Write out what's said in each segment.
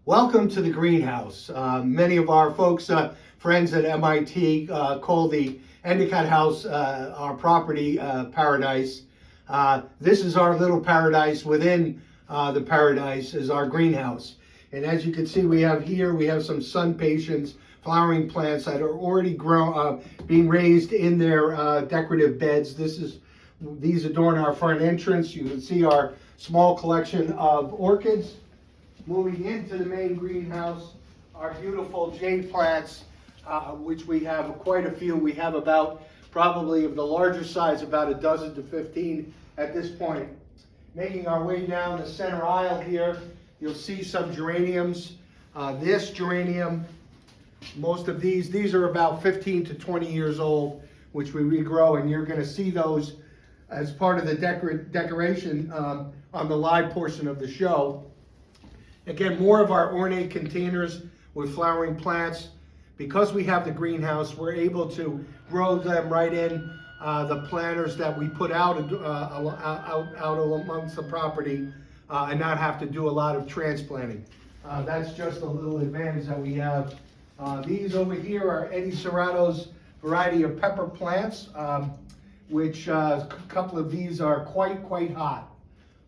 Welcome to the greenhouse. Many of our folks, friends at MIT, call the Endicott House our property paradise. This is our little paradise within the paradise is our greenhouse. And as you can see, we have some sun patiens, flowering plants that are already being raised in their decorative beds. These adorn our front entrance. You can see our small collection of orchids. Moving into the main greenhouse, our beautiful jade plants, which we have quite a few. We have about, probably of the larger size, about a dozen to 15 at this point. Making our way down the center aisle here, you'll see some geraniums. This geranium, most of these are about 15 to 20 years old, which we regrow, and you're going to see those as part of the decoration on the live portion of the show. Again, more of our ornate containers with flowering plants. Because we have the greenhouse, we're able to grow them right in the planters that we put out amongst the property and not have to do a lot of transplanting. That's just a little advantage that we have. These over here are Eddie Serrato's variety of pepper plants, which a couple of these are quite hot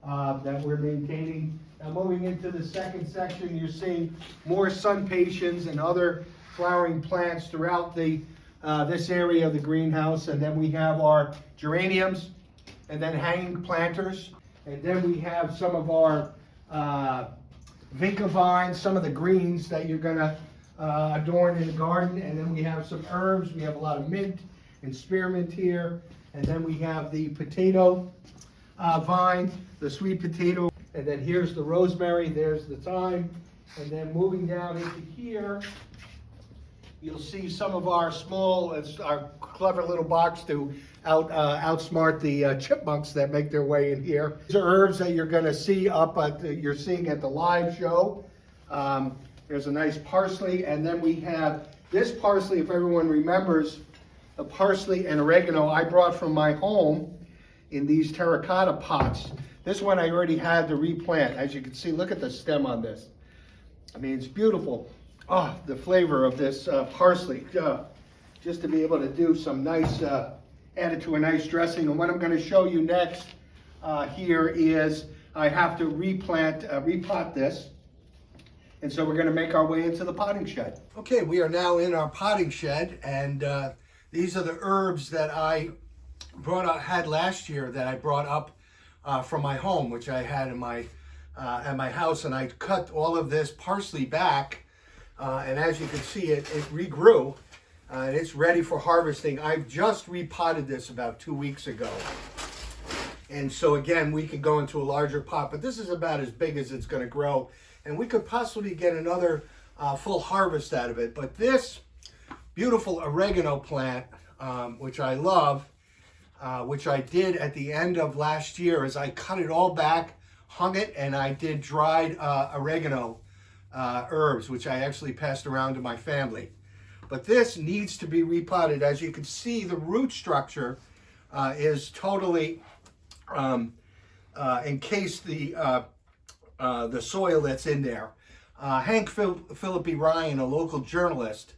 that we're maintaining. Now moving into the second section, you're seeing more sun patiens and other flowering plants throughout this area of the greenhouse. And then we have our geraniums and then hanging planters. And then we have some of our vinca vines, some of the greens that you're gonna adorn in the garden. And then we have some herbs. We have a lot of mint and spearmint here. And then we have the potato vine, the sweet potato. And then here's the rosemary, there's the thyme. And then moving down into here, you'll see some of our our clever little box to outsmart the chipmunks that make their way in here. These are herbs that you're gonna see you're seeing at the live show. There's a nice parsley, and then we have this parsley, if everyone remembers, the parsley and oregano I brought from my home in these terracotta pots. This one I already had to replant. As you can see, look at the stem on this. I mean, it's beautiful. Oh, the flavor of this parsley. Just to be able to do some nice, add it to a nice dressing. And what I'm going to show you next here is I have to repot this. And so we're going to make our way into the potting shed. Okay, we are now in our potting shed, and these are the herbs that I had last year that I brought up from my home, which I had in my at my house, and I cut all of this parsley back, and as you can see, it regrew, and it's ready for harvesting. I've just repotted this about 2 weeks ago, and so again, we could go into a larger pot, but this is about as big as it's going to grow, and we could possibly get another full harvest out of it. But this beautiful oregano plant, which I love, which I did at the end of last year, is I cut it all back, hung it, and I did dried oregano herbs, which I actually passed around to my family. But this needs to be repotted. As you can see, the root structure is totally encased the soil that's in there. Hank Philippi Ryan, a local journalist,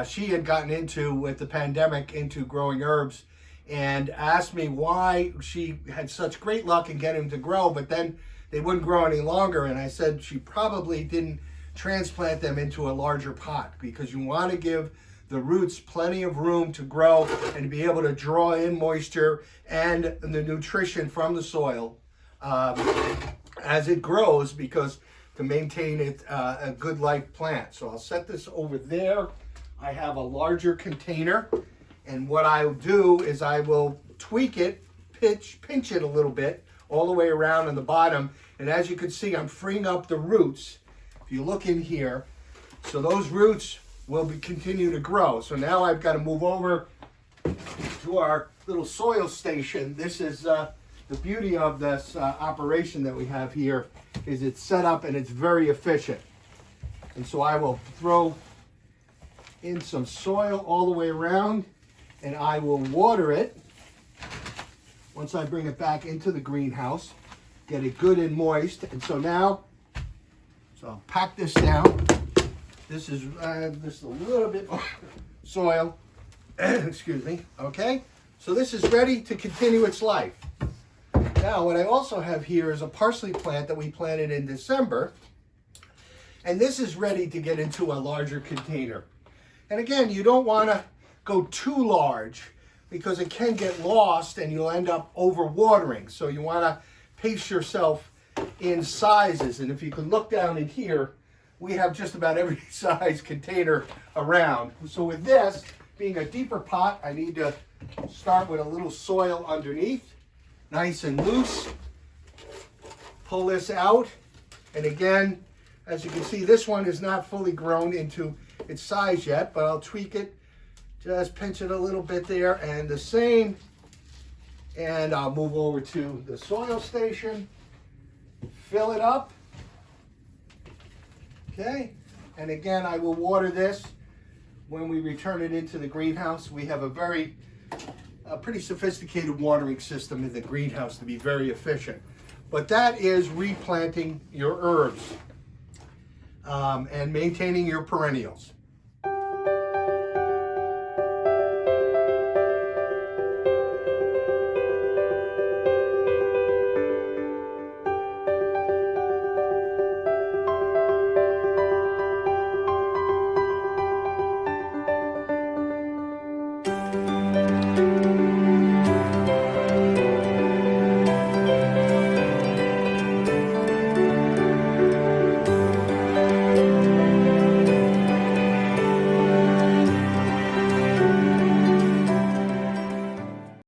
she had gotten with the pandemic, into growing herbs, and asked me why she had such great luck in getting them to grow, but then they wouldn't grow any longer. And I said she probably didn't transplant them into a larger pot, because you want to give the roots plenty of room to grow and to be able to draw in moisture and the nutrition from the soil as it grows, because to maintain it a good life plant. So I'll set this over there. I have a larger container. And what I'll do is I will tweak it, pinch it a little bit, all the way around on the bottom. And as you can see, I'm freeing up the roots. If you look in here, so those roots will continue to grow. So now I've got to move over to our little soil station. This is the beauty of this operation that we have here, is it's set up and it's very efficient. And so I will throw in some soil all the way around, and I will water it once I bring it back into the greenhouse, get it good and moist. And so now So I'll pack this down. This is just a little bit more soil. Excuse me. Okay. So this is ready to continue its life. Now, what I also have here is a parsley plant that we planted in December. And this is ready to get into a larger container. And again, you don't want to go too large because it can get lost and you'll end up overwatering. So you want to pace yourself in sizes. And if you can look down in here, we have just about every size container around. So with this being a deeper pot, I need to start with a little soil underneath, nice and loose. Pull this out. And again, as you can see, this one is not fully grown into its size yet, but I'll tweak it. Just pinch it a little bit there, and the same. And I'll move over to the soil station, fill it up. Okay, and again, I will water this when we return it into the greenhouse. We have a pretty sophisticated watering system in the greenhouse to be very efficient. But that is replanting your herbs and maintaining your perennials.